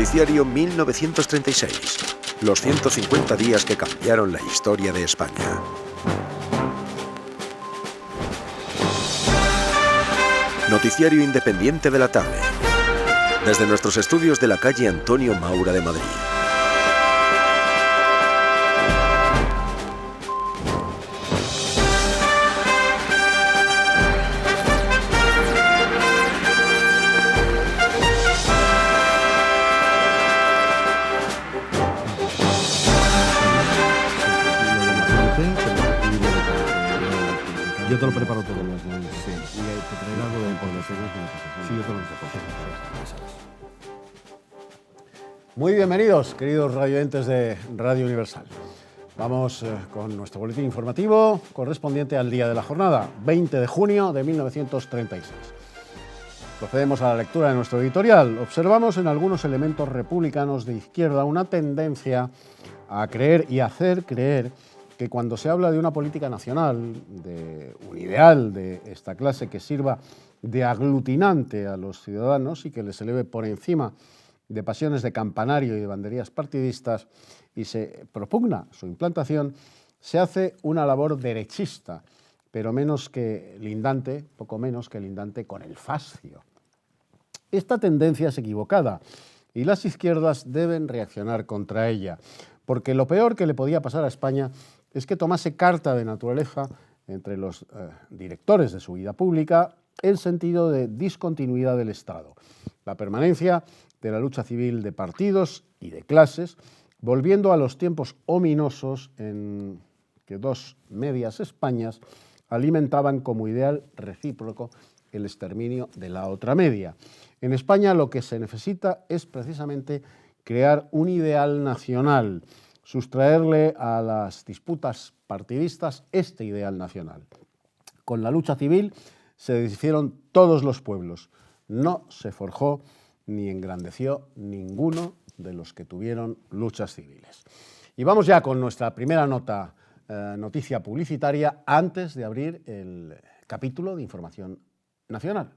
Noticiario 1936. Los 150 días que cambiaron la historia de España. Noticiario independiente de la tarde. Desde nuestros estudios de la calle Antonio Maura de Madrid. Yo te lo preparo todo. Sí. Y te traeré algo de información. Sí, yo te lo preparo. Muy bienvenidos, queridos radioyentes de Radio Universal. Vamos con nuestro boletín informativo correspondiente al día de la jornada, 20 de junio de 1936. Procedemos a la lectura de nuestro editorial. Observamos en algunos elementos republicanos de izquierda una tendencia a creer y hacer creer que cuando se habla de una política nacional, de un ideal de esta clase que sirva de aglutinante a los ciudadanos y que les eleve por encima de pasiones de campanario y de banderías partidistas y se propugna su implantación, se hace una labor derechista, pero poco menos que lindante con el fascio. Esta tendencia es equivocada y las izquierdas deben reaccionar contra ella, porque lo peor que le podía pasar a España es que tomase carta de naturaleza entre los directores de su vida pública el sentido de discontinuidad del Estado, la permanencia de la lucha civil de partidos y de clases, volviendo a los tiempos ominosos en que dos medias Españas alimentaban como ideal recíproco el exterminio de la otra media. En España lo que se necesita es precisamente crear un ideal nacional, sustraerle a las disputas partidistas este ideal nacional. Con la lucha civil se deshicieron todos los pueblos, no se forjó ni engrandeció ninguno de los que tuvieron luchas civiles. Y vamos ya con nuestra primera noticia publicitaria antes de abrir el capítulo de información nacional.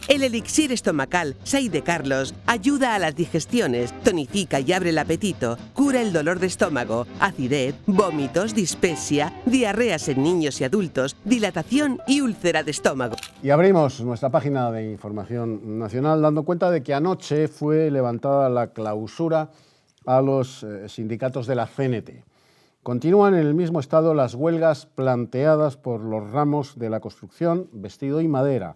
El elixir estomacal Sai de Carlos ayuda a las digestiones, tonifica y abre el apetito, cura el dolor de estómago, acidez, vómitos, dispepsia, diarreas en niños y adultos, dilatación y úlcera de estómago. Y abrimos nuestra página de información nacional dando cuenta de que anoche fue levantada la clausura a los sindicatos de la CNT. Continúan en el mismo estado las huelgas planteadas por los ramos de la construcción, vestido y madera.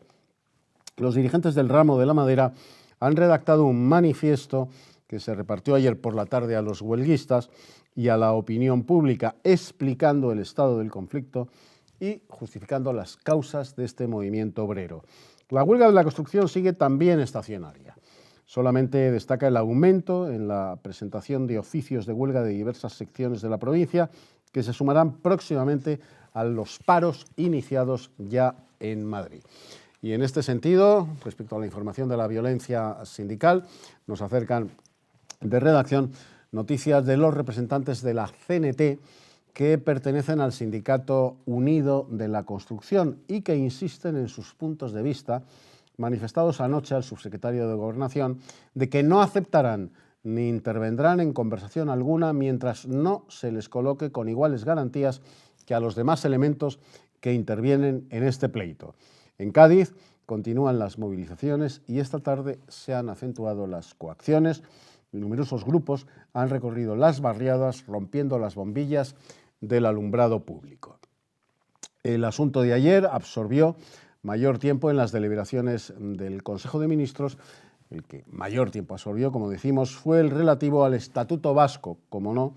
Los dirigentes del ramo de la madera han redactado un manifiesto que se repartió ayer por la tarde a los huelguistas y a la opinión pública, explicando el estado del conflicto y justificando las causas de este movimiento obrero. La huelga de la construcción sigue también estacionaria. Solamente destaca el aumento en la presentación de oficios de huelga de diversas secciones de la provincia, que se sumarán próximamente a los paros iniciados ya en Madrid. Y en este sentido, respecto a la información de la violencia sindical, nos acercan de redacción noticias de los representantes de la CNT que pertenecen al Sindicato Unido de la Construcción y que insisten en sus puntos de vista, manifestados anoche al subsecretario de Gobernación, de que no aceptarán ni intervendrán en conversación alguna mientras no se les coloque con iguales garantías que a los demás elementos que intervienen en este pleito. En Cádiz continúan las movilizaciones y esta tarde se han acentuado las coacciones. Numerosos grupos han recorrido las barriadas rompiendo las bombillas del alumbrado público. El asunto de ayer absorbió mayor tiempo en las deliberaciones del Consejo de Ministros. El que mayor tiempo absorbió, como decimos, fue el relativo al Estatuto Vasco, como no,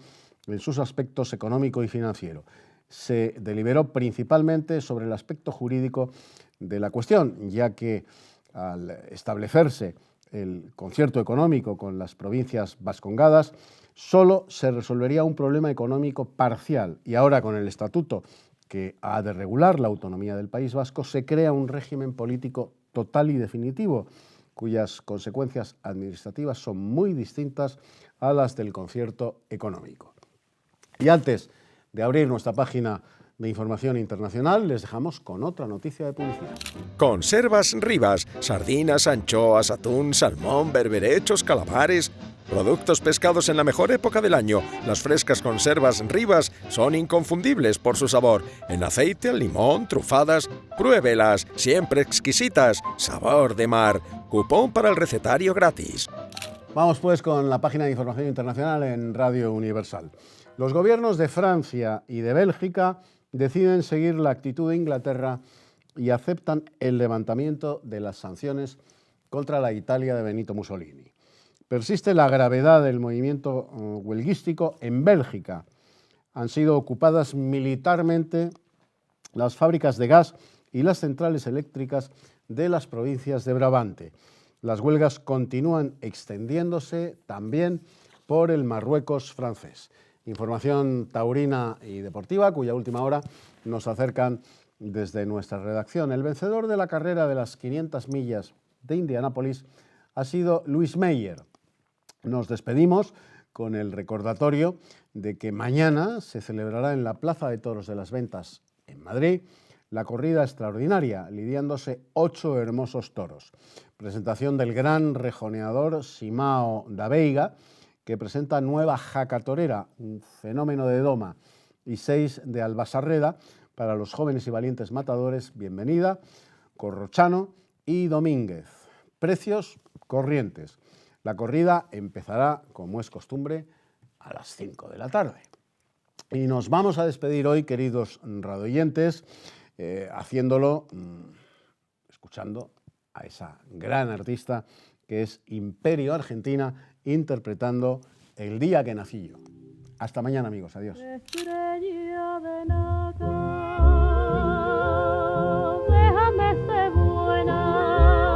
en sus aspectos económico y financiero. Se deliberó principalmente sobre el aspecto jurídico de la cuestión, ya que al establecerse el concierto económico con las provincias vascongadas, solo se resolvería un problema económico parcial y ahora con el estatuto que ha de regular la autonomía del País Vasco se crea un régimen político total y definitivo cuyas consecuencias administrativas son muy distintas a las del concierto económico. Y antes de abrir nuestra página de información internacional, les dejamos con otra noticia de publicidad. Conservas Rivas, sardinas, anchoas, atún, salmón, berberechos, calamares. Productos pescados en la mejor época del año. Las frescas conservas Rivas son inconfundibles por su sabor. En aceite, limón, trufadas. Pruébelas, siempre exquisitas. Sabor de mar. Cupón para el recetario gratis. Vamos pues con la página de información internacional en Radio Universal. Los gobiernos de Francia y de Bélgica deciden seguir la actitud de Inglaterra y aceptan el levantamiento de las sanciones contra la Italia de Benito Mussolini. Persiste la gravedad del movimiento huelguístico en Bélgica. Han sido ocupadas militarmente las fábricas de gas y las centrales eléctricas de las provincias de Brabante. Las huelgas continúan extendiéndose también por el Marruecos francés. Información taurina y deportiva, cuya última hora nos acercan desde nuestra redacción. El vencedor de la carrera de las 500 millas de Indianápolis ha sido Luis Meyer. Nos despedimos con el recordatorio de que mañana se celebrará en la Plaza de Toros de las Ventas en Madrid la corrida extraordinaria, lidiándose 8 hermosos toros. Presentación del gran rejoneador Simao da Veiga, que presenta nueva jaca torera, un fenómeno de doma, y 6 de Albasarreda para los jóvenes y valientes matadores Bienvenida, Corrochano y Domínguez. Precios corrientes. La corrida empezará, como es costumbre, a las 5 de la tarde. Y nos vamos a despedir hoy, queridos radioyentes, haciéndolo escuchando a esa gran artista que es Imperio Argentina, interpretando El día que nací yo. Hasta mañana, amigos. Adiós. Estrella de nata, déjame ser buena,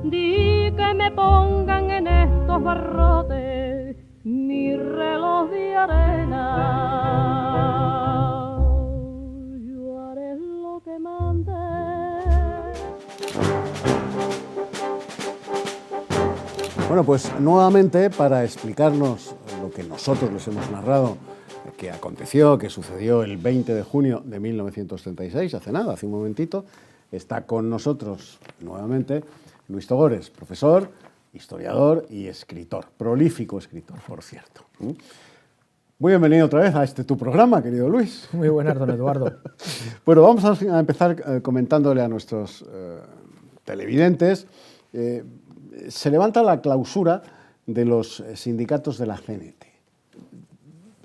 di que me pongan en estos barrotes mi reloj de arena, yo haré lo que mande. Bueno, pues nuevamente para explicarnos lo que nosotros les hemos narrado, que aconteció, que sucedió el 20 de junio de 1936, hace nada, hace un momentito, está con nosotros nuevamente Luis Togores, profesor, historiador y escritor, prolífico escritor, por cierto. Muy bienvenido otra vez a tu programa, querido Luis. Muy buenas, don Eduardo. Bueno, vamos a empezar comentándole a nuestros televidentes. Se levanta la clausura de los sindicatos de la CNT.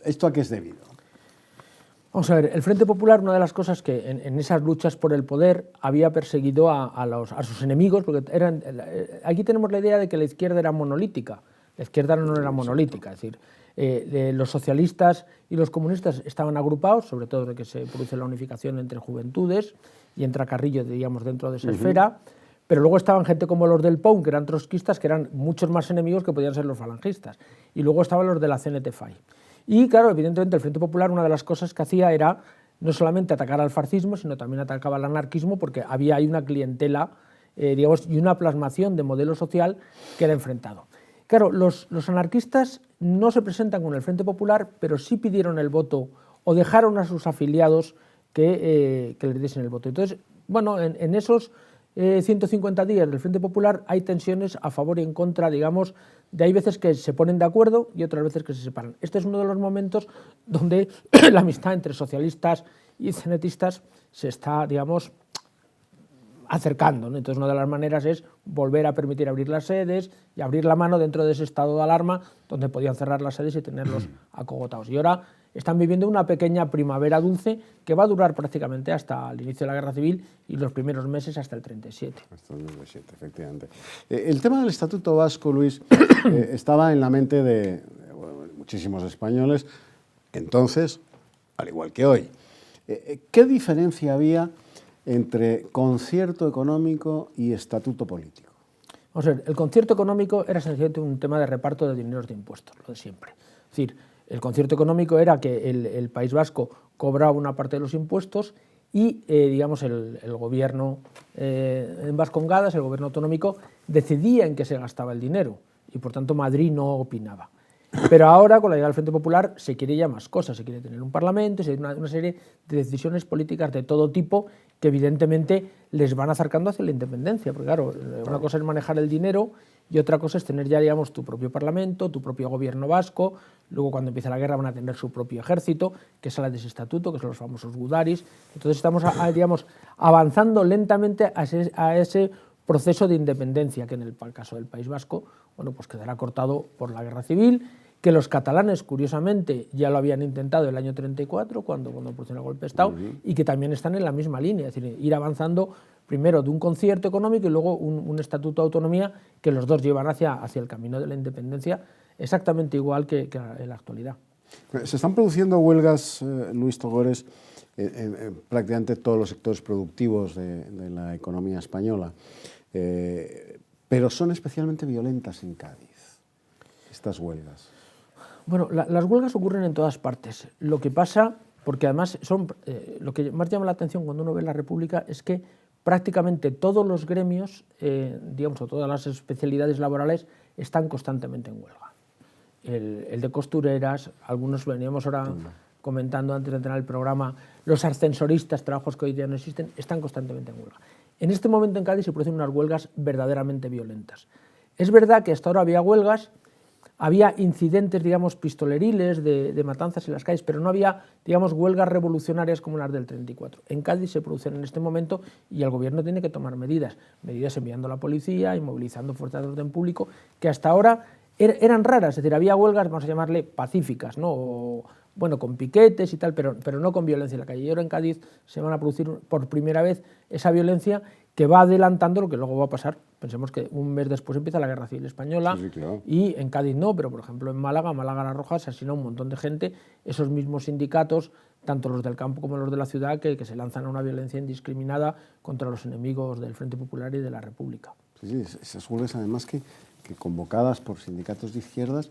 ¿Esto a qué es debido? Vamos a ver, el Frente Popular, una de las cosas que en esas luchas por el poder había perseguido a sus enemigos, porque aquí tenemos la idea de que la izquierda era monolítica. La izquierda no era monolítica, es decir, los socialistas y los comunistas estaban agrupados, sobre todo de que se produce la unificación entre juventudes y entra Carrillo, digamos, dentro de esa esfera. Pero luego estaban gente como los del POUM, que eran trotskistas, que eran muchos más enemigos que podían ser los falangistas. Y luego estaban los de la CNT-FAI. Y claro, evidentemente el Frente Popular, una de las cosas que hacía era no solamente atacar al fascismo, sino también atacaba al anarquismo, porque había ahí una clientela, digamos, y una plasmación de modelo social que era enfrentado. Claro, los anarquistas no se presentan con el Frente Popular, pero sí pidieron el voto o dejaron a sus afiliados que les diesen el voto. Entonces, bueno, en esos 150 días del Frente Popular hay tensiones a favor y en contra, digamos, de hay veces que se ponen de acuerdo y otras veces que se separan. Este es uno de los momentos donde la amistad entre socialistas y cenetistas se está, digamos, acercando, ¿no? Entonces una de las maneras es volver a permitir abrir las sedes y abrir la mano dentro de ese estado de alarma donde podían cerrar las sedes y tenerlos acogotados. Y ahora están viviendo una pequeña primavera dulce que va a durar prácticamente hasta el inicio de la Guerra Civil y los primeros meses hasta el 37. Hasta el 37, efectivamente. El tema del Estatuto Vasco, Luis, estaba en la mente de muchísimos españoles entonces, al igual que hoy. ¿Qué diferencia había entre concierto económico y estatuto político? Vamos a ver, el concierto económico era sencillamente un tema de reparto de dineros de impuestos, lo de siempre. Es decir, el concierto económico era que el País Vasco cobraba una parte de los impuestos y, digamos, el gobierno en Vascongadas, el gobierno autonómico, decidía en qué se gastaba el dinero y, por tanto, Madrid no opinaba. Pero ahora, con la llegada del Frente Popular, se quiere ya más cosas, se quiere tener un parlamento, se quiere una serie de decisiones políticas de todo tipo que evidentemente les van acercando hacia la independencia, porque claro, una cosa es manejar el dinero y otra cosa es tener ya, digamos, tu propio parlamento, tu propio gobierno vasco. Luego, cuando empiece la guerra, van a tener su propio ejército, que sale de ese estatuto, que son los famosos gudaris. Entonces estamos, digamos, avanzando lentamente a ese proceso de independencia, que en el caso del País Vasco, bueno, pues quedará cortado por la guerra civil, que los catalanes, curiosamente, ya lo habían intentado el año 34, cuando produjeron el golpe de Estado, y que también están en la misma línea, es decir, ir avanzando primero de un concierto económico y luego un estatuto de autonomía, que los dos llevan hacia el camino de la independencia, exactamente igual que en la actualidad. Se están produciendo huelgas, Luis Togores, en prácticamente todos los sectores productivos de la economía española, pero son especialmente violentas en Cádiz, estas huelgas. Bueno, las huelgas ocurren en todas partes. Lo que pasa, porque además lo que más llama la atención cuando uno ve la República es que prácticamente todos los gremios, digamos, o todas las especialidades laborales están constantemente en huelga. El de costureras, algunos veníamos ahora comentando antes de entrar al programa, los ascensoristas, trabajos que hoy día no existen, están constantemente en huelga. En este momento en Cádiz se producen unas huelgas verdaderamente violentas. Es verdad que hasta ahora había huelgas, había incidentes, digamos, pistoleriles de matanzas en las calles, pero no había, digamos, huelgas revolucionarias como las del 34. En Cádiz se producen en este momento y el gobierno tiene que tomar medidas enviando a la policía y movilizando fuerzas de orden público, que hasta ahora eran raras, es decir, había huelgas, vamos a llamarle pacíficas, ¿no? O, bueno, con piquetes y tal, pero no con violencia en la calle. Y ahora en Cádiz se van a producir por primera vez esa violencia que va adelantando lo que luego va a pasar. Pensemos que un mes después empieza la Guerra Civil Española, sí, claro. Y en Cádiz no, pero por ejemplo en Málaga la Roja, se asesinó un montón de gente, esos mismos sindicatos, tanto los del campo como los de la ciudad, que se lanzan a una violencia indiscriminada contra los enemigos del Frente Popular y de la República. Sí, esas huelgas además que convocadas por sindicatos de izquierdas,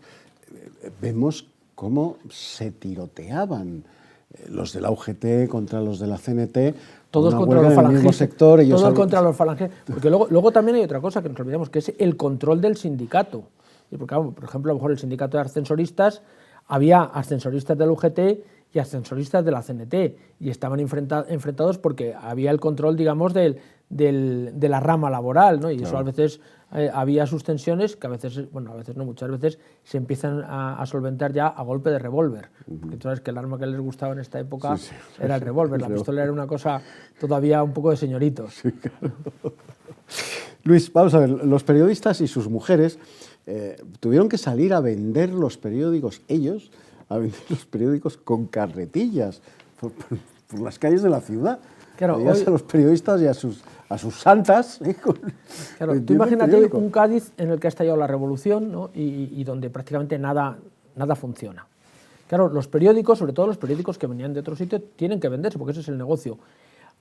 vemos cómo se tiroteaban los de la UGT contra los de la CNT, todos contra los falangistas, todos contra los falangistas, porque luego también hay otra cosa que nos olvidamos, que es el control del sindicato. Y porque, por ejemplo, a lo mejor el sindicato de ascensoristas, había ascensoristas de la UGT y ascensoristas de la CNT, y estaban enfrentados porque había el control, digamos, de la rama laboral, ¿no? Y claro, eso a veces había sus tensiones que a veces, bueno, a veces no, muchas veces se empiezan a solventar ya a golpe de revólver, porque tú sabes que el arma que les gustaba en esta época era el revólver, la pistola era una cosa todavía un poco de señoritos. Sí, claro. Luis, vamos a ver, los periodistas y sus mujeres tuvieron que salir a vender los periódicos, ellos, a vender los periódicos con carretillas por las calles de la ciudad. Claro, hoy, a los periodistas y a sus santas. Claro, tú imagínate un Cádiz en el que ha estallado la revolución, ¿no? y donde prácticamente nada funciona. Claro, los periódicos, sobre todo los periódicos que venían de otro sitio, tienen que venderse, porque ese es el negocio.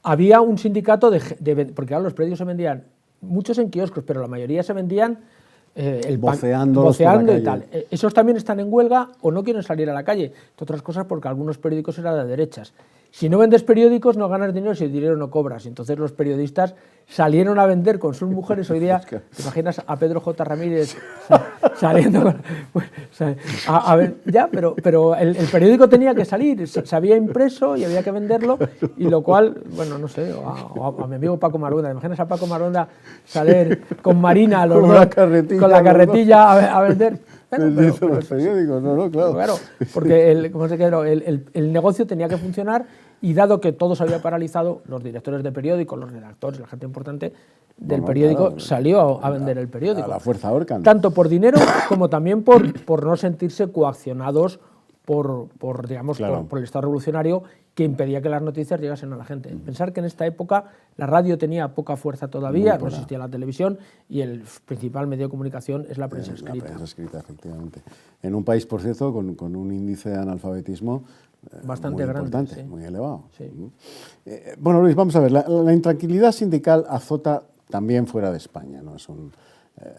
Había un sindicato porque claro, los periódicos se vendían, muchos en kioscos, pero la mayoría se vendían voceando y tal. Esos también están en huelga o no quieren salir a la calle, entre otras cosas porque algunos periódicos eran de derechas. Si no vendes periódicos no ganas dinero, si el dinero no cobras. Y entonces los periodistas salieron a vender con sus mujeres. Hoy día, ¿te imaginas a Pedro J. Ramírez saliendo? A ver, ya, pero el periódico tenía que salir, se había impreso y había que venderlo, y lo cual, bueno, no sé, a mi amigo Paco Maronda, ¿te imaginas a Paco Maronda salir con Marina con la carretilla a vender? Vendiendo los periódicos, no, claro. Claro, porque el negocio tenía que funcionar, y dado que todo se había paralizado, los directores de periódicos, los redactores, la gente importante del periódico, claro, salió a vender el periódico. A la fuerza ahorcan. Tanto por dinero como también por no sentirse coaccionados por digamos, claro, por el Estado revolucionario, que impedía que las noticias llegasen a la gente. Pensar que en esta época la radio tenía poca fuerza todavía, no existía la televisión, y el principal medio de comunicación es la prensa escrita. La prensa escrita, efectivamente. En un país, por cierto, con un índice de analfabetismo bastante muy grande, importante, sí, muy elevado. Sí. Bueno, Luis, vamos a ver, la intranquilidad sindical azota también fuera de España, no es un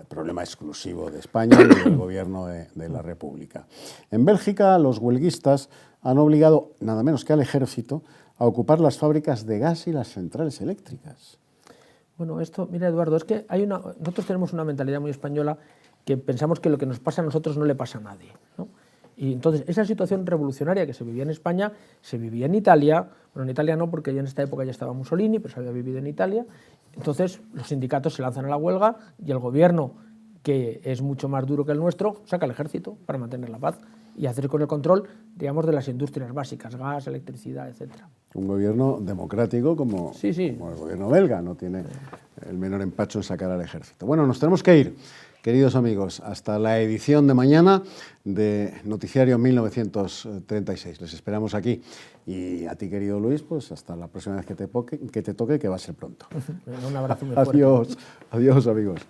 problema exclusivo de España y del gobierno de la República. En Bélgica, los huelguistas han obligado, nada menos que al ejército, a ocupar las fábricas de gas y las centrales eléctricas. Bueno, esto, mira, Eduardo, es que nosotros tenemos una mentalidad muy española, que pensamos que lo que nos pasa a nosotros no le pasa a nadie, ¿no? Y entonces esa situación revolucionaria que se vivía en España, se vivía en Italia. Bueno, en Italia no, porque yo en esta época ya estaba Mussolini, pero se había vivido en Italia. Entonces los sindicatos se lanzan a la huelga y el gobierno, que es mucho más duro que el nuestro, saca el ejército para mantener la paz y hacer con el control, digamos, de las industrias básicas, gas, electricidad, etc. Un gobierno democrático como, como el gobierno belga, no tiene el menor empacho en sacar al ejército. Bueno, nos tenemos que ir, queridos amigos, hasta la edición de mañana de Noticiario 1936. Les esperamos aquí. Y a ti, querido Luis, pues hasta la próxima vez que te toque, que va a ser pronto. Un abrazo muy fuerte. Adiós, adiós, amigos.